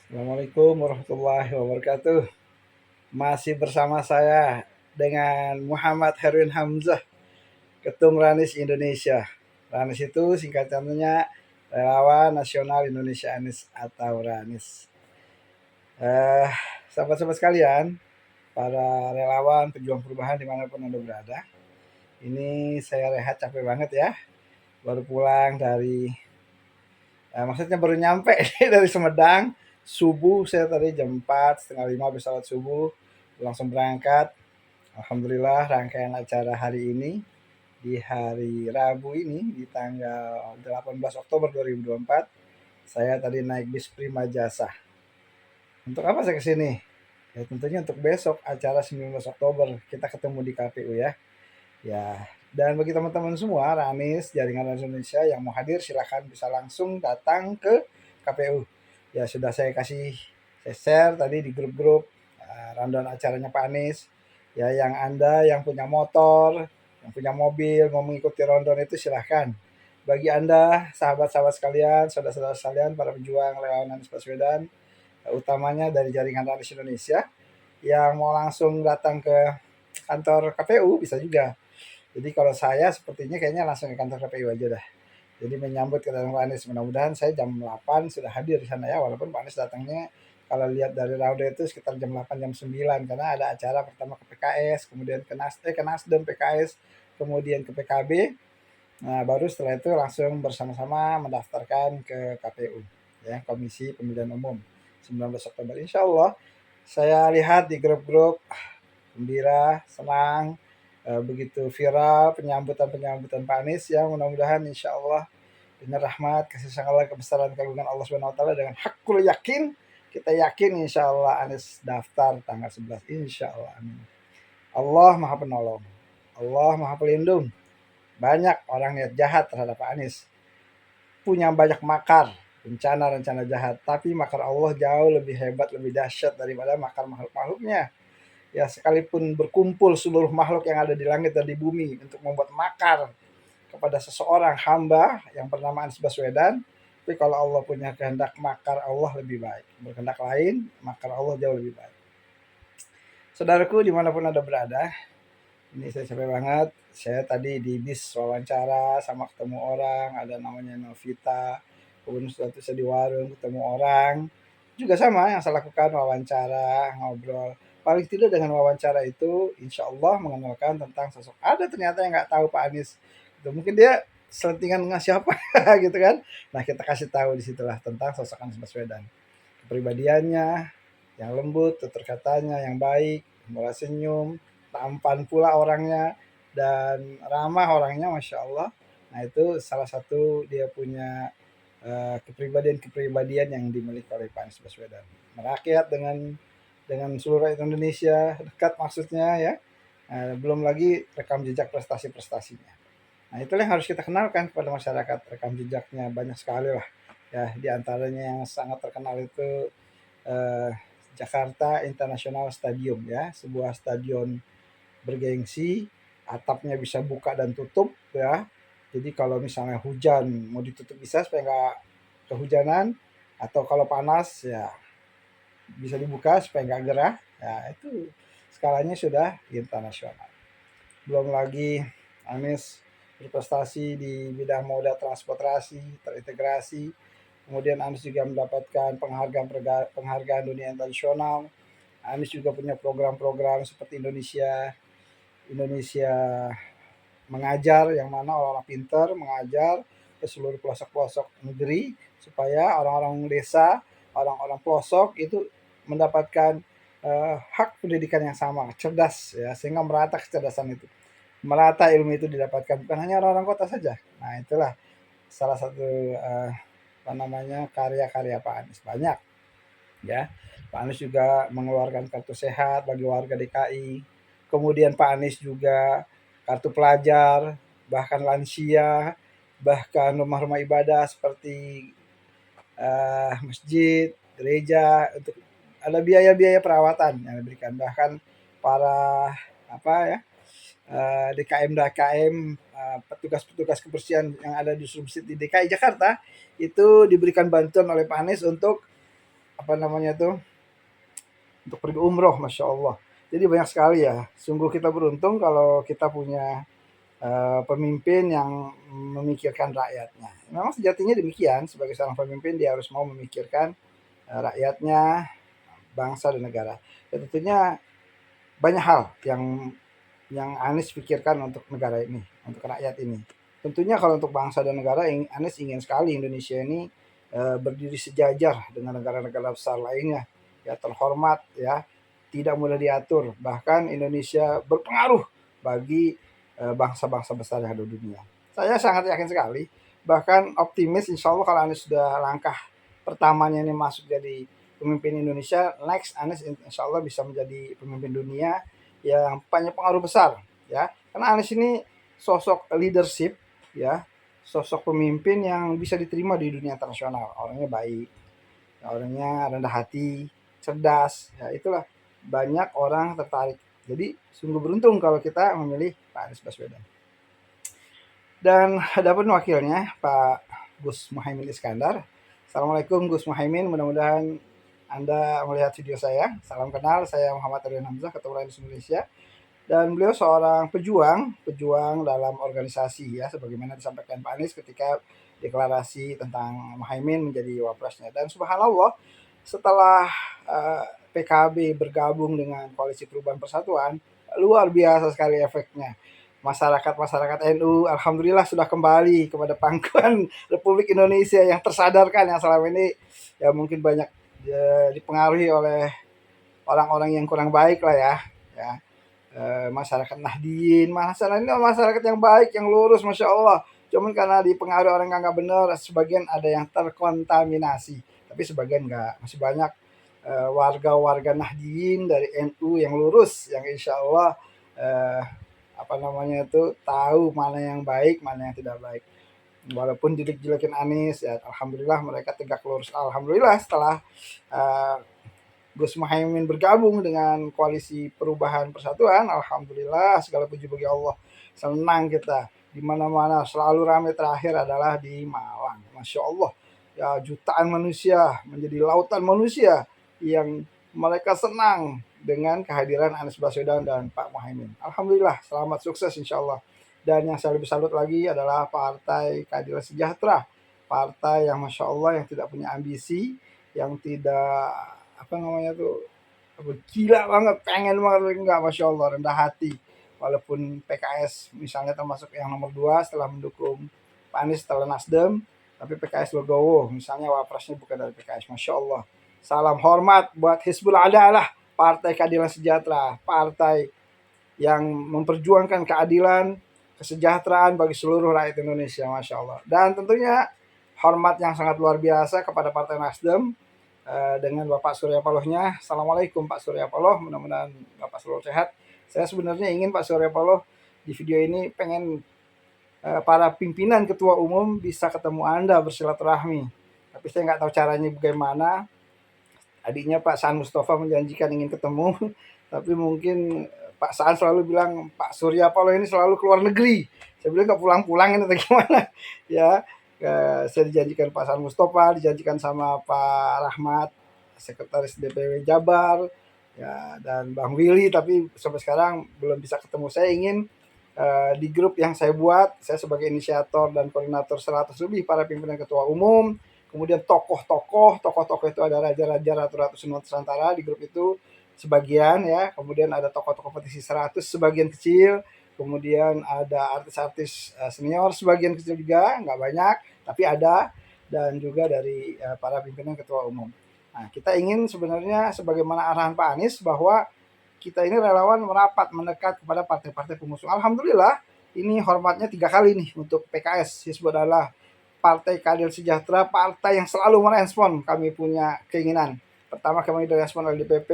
Assalamualaikum warahmatullahi wabarakatuh. Masih bersama saya dengan Muhammad Herwin Hamzah, Ketum Ranis Indonesia. Ranis itu singkatannya Relawan Nasional Indonesia Anies atau Ranis. Eh, Sahabat-sahabat sekalian, para relawan pejuang perubahan dimanapun Anda berada. Ini saya rehat capek banget ya. Baru pulang dari, maksudnya baru nyampe dari Sumedang. Subuh saya tadi jam 4, setengah 5 habis salat subuh. Langsung berangkat. Alhamdulillah rangkaian acara hari ini di hari Rabu ini di tanggal 18 Oktober 2024 saya tadi naik bis Prima Jasa. Untuk apa saya kesini? Ya tentunya untuk besok acara 19 Oktober kita ketemu di KPU ya. Ya, dan bagi teman-teman semua Ranis Jaringan Ranis Indonesia yang mau hadir silahkan bisa langsung datang ke KPU. Ya sudah saya share tadi di grup-grup rundown acaranya Pak Anies. Ya yang Anda yang punya motor, yang punya mobil mau mengikuti rundown itu silahkan. Bagi Anda sahabat-sahabat sekalian, saudara-saudara sekalian, para pejuang relawan Anies Baswedan, utamanya dari Jaringan Ranis Indonesia yang mau langsung datang ke kantor KPU bisa juga. Jadi kalau saya sepertinya kayaknya langsung ke kantor KPU aja dah. Jadi menyambut kedatangan Pak Anies. Mudah-mudahan saya jam 8 sudah hadir di sana ya. Walaupun Pak Anies datangnya kalau lihat dari rauda itu sekitar jam 8 jam 9 karena ada acara pertama ke PKS, kemudian ke Nasdem PKS, kemudian ke PKB. Nah, baru setelah itu langsung bersama-sama mendaftarkan ke KPU ya, Komisi Pemilihan Umum 19 Oktober. Insya Allah saya lihat di grup-grup gembira, senang, begitu viral penyambutan-penyambutan Pak Anies ya, mudah-mudahan insya Allah dengan rahmat, kasih sayang Allah, kebesaran, keagungan Allah Subhanahu wa taala dengan hakul yakin, kita yakin insya Allah Anies daftar tanggal 11 insya Allah. Amin. Allah Maha Penolong. Allah Maha Pelindung. Banyak orang niat jahat terhadap Pak Anies. Punya banyak makar, rencana-rencana jahat, tapi makar Allah jauh lebih hebat, lebih dahsyat daripada makar makhluk-makhluknya. Ya sekalipun berkumpul seluruh makhluk yang ada di langit dan di bumi untuk membuat makar kepada seseorang hamba yang bernama Anies Baswedan, tapi kalau Allah punya kehendak, makar Allah lebih baik. Berkehendak lain, makar Allah jauh lebih baik. Saudaraku dimanapun Anda berada, ini saya capek banget. Saya tadi di bis wawancara sama ketemu orang, ada namanya Novita. Kemudian setelah itu saya di warung ketemu orang. Juga sama yang saya lakukan wawancara, ngobrol. Paling tidak dengan wawancara itu insya Allah mengenalkan tentang sosok. Ada ternyata yang nggak tahu Pak Anies. Gitu. Mungkin dia selentingan ngasih apa gitu kan. Nah kita kasih tahu disitulah tentang sosok Anies Baswedan. Kepribadiannya, yang lembut, tutur katanya yang baik, murah senyum, tampan pula orangnya, dan ramah orangnya Masya Allah. Nah itu salah satu dia punya kepribadian-kepribadian yang dimiliki oleh Pak Anies Baswedan. Merakyat dengan seluruh rakyat Indonesia, dekat maksudnya ya. Belum lagi rekam jejak prestasi-prestasinya. Nah itulah yang harus kita kenalkan kepada masyarakat, rekam jejaknya banyak sekali lah. Ya di antaranya yang sangat terkenal itu eh, Jakarta International Stadium ya, sebuah stadion bergengsi, atapnya bisa buka dan tutup ya. Jadi kalau misalnya hujan mau ditutup bisa supaya nggak kehujanan, atau kalau panas ya bisa dibuka supaya nggak gerah. Ya itu skalanya sudah internasional. Belum lagi Anies berprestasi di bidang moda transportasi terintegrasi. Kemudian Anies juga mendapatkan penghargaan dunia internasional. Anies juga punya program-program seperti Indonesia Indonesia mengajar, yang mana orang-orang pintar mengajar ke seluruh pelosok-pelosok negeri supaya orang-orang desa, orang-orang pelosok itu mendapatkan hak pendidikan yang sama, cerdas ya, sehingga merata kecerdasan itu. Merata ilmu itu didapatkan bukan hanya orang-orang kota saja. Nah, itulah salah satu apa namanya karya-karya Pak Anies banyak ya. Pak Anies juga mengeluarkan kartu sehat bagi warga DKI. Kemudian Pak Anies juga kartu pelajar, bahkan lansia, bahkan rumah-rumah ibadah seperti masjid, gereja, untuk ada biaya-biaya perawatan yang diberikan. Bahkan para apa ya DKM petugas-petugas kebersihan yang ada di subsidi di DKI Jakarta itu diberikan bantuan oleh Pak Anies untuk apa namanya tuh, untuk pergi umroh, masya Allah. Jadi banyak sekali ya. Sungguh kita beruntung kalau kita punya pemimpin yang memikirkan rakyatnya. Memang sejatinya demikian. Sebagai seorang pemimpin dia harus mau memikirkan rakyatnya, bangsa dan negara. Dan tentunya banyak hal yang Anies pikirkan untuk negara ini, untuk rakyat ini. Tentunya kalau untuk bangsa dan negara, Anies ingin sekali Indonesia ini berdiri sejajar dengan negara-negara besar lainnya, ya terhormat, ya tidak mudah diatur. Bahkan Indonesia berpengaruh bagi bangsa-bangsa besar yang ada di dunia. Saya sangat yakin sekali, bahkan optimis insya Allah kalau Anies sudah langkah pertamanya ini masuk jadi pemimpin Indonesia, next Anies insya Allah bisa menjadi pemimpin dunia yang punya pengaruh besar, ya. Karena Anies ini sosok leadership, ya, sosok pemimpin yang bisa diterima di dunia internasional. Orangnya baik, orangnya rendah hati, cerdas, ya itulah banyak orang tertarik. Jadi sungguh beruntung kalau kita memilih Pak Anies Baswedan. Dan ada pun wakilnya Pak Gus Muhaimin Iskandar. Assalamualaikum Gus Muhaimin, mudah-mudahan Anda melihat video saya. Salam kenal, saya Muhammad Harun Hamzah, Ketua Ranis Indonesia. Dan beliau seorang pejuang dalam organisasi, ya, sebagaimana disampaikan Pak Anies ketika deklarasi tentang Muhaimin menjadi wapresnya. Dan subhanallah, setelah PKB bergabung dengan Koalisi Perubahan Persatuan, luar biasa sekali efeknya. Masyarakat NU alhamdulillah sudah kembali kepada pangkuan Republik Indonesia yang tersadarkan, yang selama ini ya mungkin banyak dipengaruhi oleh orang-orang yang kurang baik lah, ya. Masyarakat Nahdien, masyarakat yang baik, yang lurus, masya Allah. Cuman karena dipengaruhi orang yang nggak benar, sebagian ada yang terkontaminasi, tapi sebagian nggak. Masih banyak warga-warga Nahdien dari NU yang lurus, yang insya Allah apa namanya itu tahu mana yang baik, mana yang tidak baik. Walaupun jelek-jelekin Anies, ya alhamdulillah mereka tegak lurus. Alhamdulillah setelah Gus Muhaimin bergabung dengan Koalisi Perubahan Persatuan, alhamdulillah segala puji bagi Allah. Senang kita. Di mana-mana selalu ramai, terakhir adalah di Malang. Masya Allah. Ya jutaan manusia menjadi lautan manusia yang mereka senang dengan kehadiran Anies Baswedan dan Pak Muhaimin. Alhamdulillah, selamat sukses insya Allah. Dan yang saya lebih salut lagi adalah Partai Keadilan Sejahtera. Partai yang Masya Allah yang tidak punya ambisi, yang tidak apa namanya tuh gila banget, pengen banget, enggak, Masya Allah, rendah hati. Walaupun PKS misalnya termasuk yang nomor 2 setelah mendukung Pak Anies setelah Nasdem, tapi PKS Legowo misalnya wapresnya bukan dari PKS. Masya Allah, salam hormat buat Hizbul Adalah, Partai Keadilan Sejahtera, partai yang memperjuangkan keadilan, kesejahteraan bagi seluruh rakyat Indonesia, Masya Allah. Dan tentunya hormat yang sangat luar biasa kepada Partai Nasdem dengan Bapak Surya Palohnya. Assalamualaikum Pak Surya Paloh, mudah-mudahan Bapak selalu sehat. Saya sebenarnya ingin Pak Surya Paloh di video ini pengen para pimpinan ketua umum bisa ketemu Anda bersilaturahmi. Tapi saya nggak tahu caranya bagaimana. Adiknya Pak Saan Mustafa menjanjikan ingin ketemu, tapi mungkin Pak Saan selalu bilang Pak Surya Paloh ini selalu keluar negeri. Saya bilang nggak pulang-pulang ini atau gimana? Ya, saya dijanjikan Pak Saan Mustafa, dijanjikan sama Pak Rahmat, Sekretaris DPW Jabar, ya, dan Bang Willy, tapi sampai sekarang belum bisa ketemu. Saya ingin di grup yang saya buat, saya sebagai inisiator dan koordinator 100 lebih para pimpinan ketua umum, kemudian tokoh-tokoh itu ada raja-raja, ratu-ratu Sumatera Nusantara di grup itu sebagian, ya, kemudian ada tokoh-tokoh petisi 100 sebagian kecil, kemudian ada artis-artis senior sebagian kecil juga, nggak banyak tapi ada, dan juga dari para pimpinan ketua umum. Nah, kita ingin sebenarnya sebagaimana arahan Pak Anies bahwa kita ini relawan merapat mendekat kepada partai-partai pengusung. Alhamdulillah ini hormatnya 3 kali nih untuk PKS. Hizbut adalah Partai Keadilan Sejahtera, partai yang selalu merespon kami punya keinginan. Pertama kami direspon oleh DPP,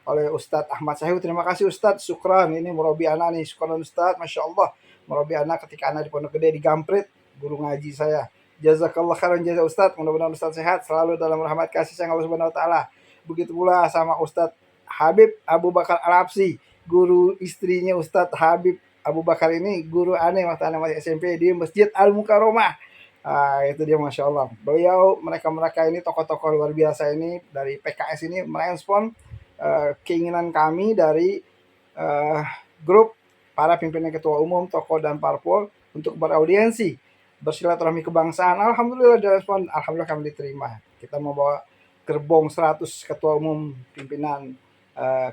oleh Ustadz Ahmad Syahiu. Terima kasih Ustadz, syukran, ini murabi anak nih, syukran Ustadz, Masya Allah. Murabi anak ketika anak di Pondok Gede di Gamprit, guru ngaji saya. Jazakallah khairan jaza Ustadz, mudah-mudahan Ustadz sehat selalu dalam rahmat kasih sayang Allah Subhanahu wa taala. Begitu pula sama Ustadz Habib Abu Bakar Al-Absi, guru istrinya Ustadz Habib Abu Bakar ini, guru aneh waktu anak masih SMP di Masjid Al-Mukarramah. Itu dia Masya Allah. Beliau, mereka-mereka ini tokoh-tokoh luar biasa ini dari PKS ini merespon keinginan kami dari eh, grup para pimpinan ketua umum, tokoh dan parpol untuk beraudiensi, bersilaturahmi kebangsaan. Alhamdulillah direspon, alhamdulillah kami diterima. Kita mau bawa gerbong 100 ketua umum, pimpinan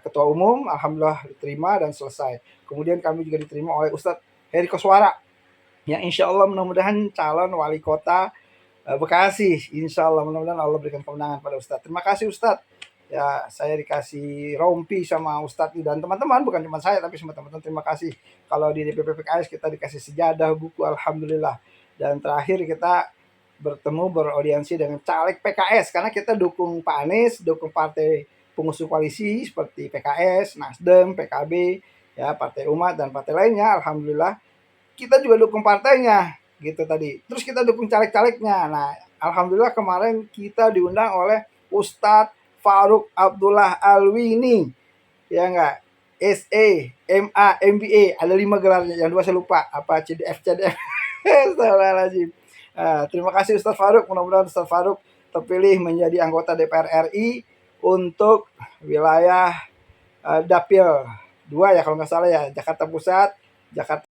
ketua umum, alhamdulillah diterima dan selesai. Kemudian kami juga diterima oleh Ustadz Heri Koswara yang insya Allah mudah-mudahan calon wali kota Bekasi. Insya Allah mudah-mudahan Allah berikan kemenangan pada Ustadz. Terima kasih Ustadz. Ya, saya dikasih rompi sama Ustadz dan teman-teman, bukan cuma saya tapi semua teman-teman. Terima kasih. Kalau di DPP PKS kita dikasih sejadah, buku, alhamdulillah. Dan terakhir kita bertemu beraudiensi dengan caleg PKS karena kita dukung Pak Anies, dukung partai pengusung koalisi seperti PKS, Nasdem, PKB, ya Partai Umat dan partai lainnya. Alhamdulillah kita juga dukung partainya gitu tadi. Terus kita dukung caleg-calegnya. Nah, alhamdulillah kemarin kita diundang oleh Ustadz Faruk Abdullah Alwini. Ya enggak? SE, MA, MBA, ada 5 gelarnya. Yang 2 saya lupa. Apa CDF, CDF. Astagfirullahaladzim. Terima kasih Ustadz Faruk. Mudah-mudahan Ustadz Faruk terpilih menjadi anggota DPR RI untuk wilayah Dapil 2 ya kalau nggak salah ya, Jakarta Pusat, Jakarta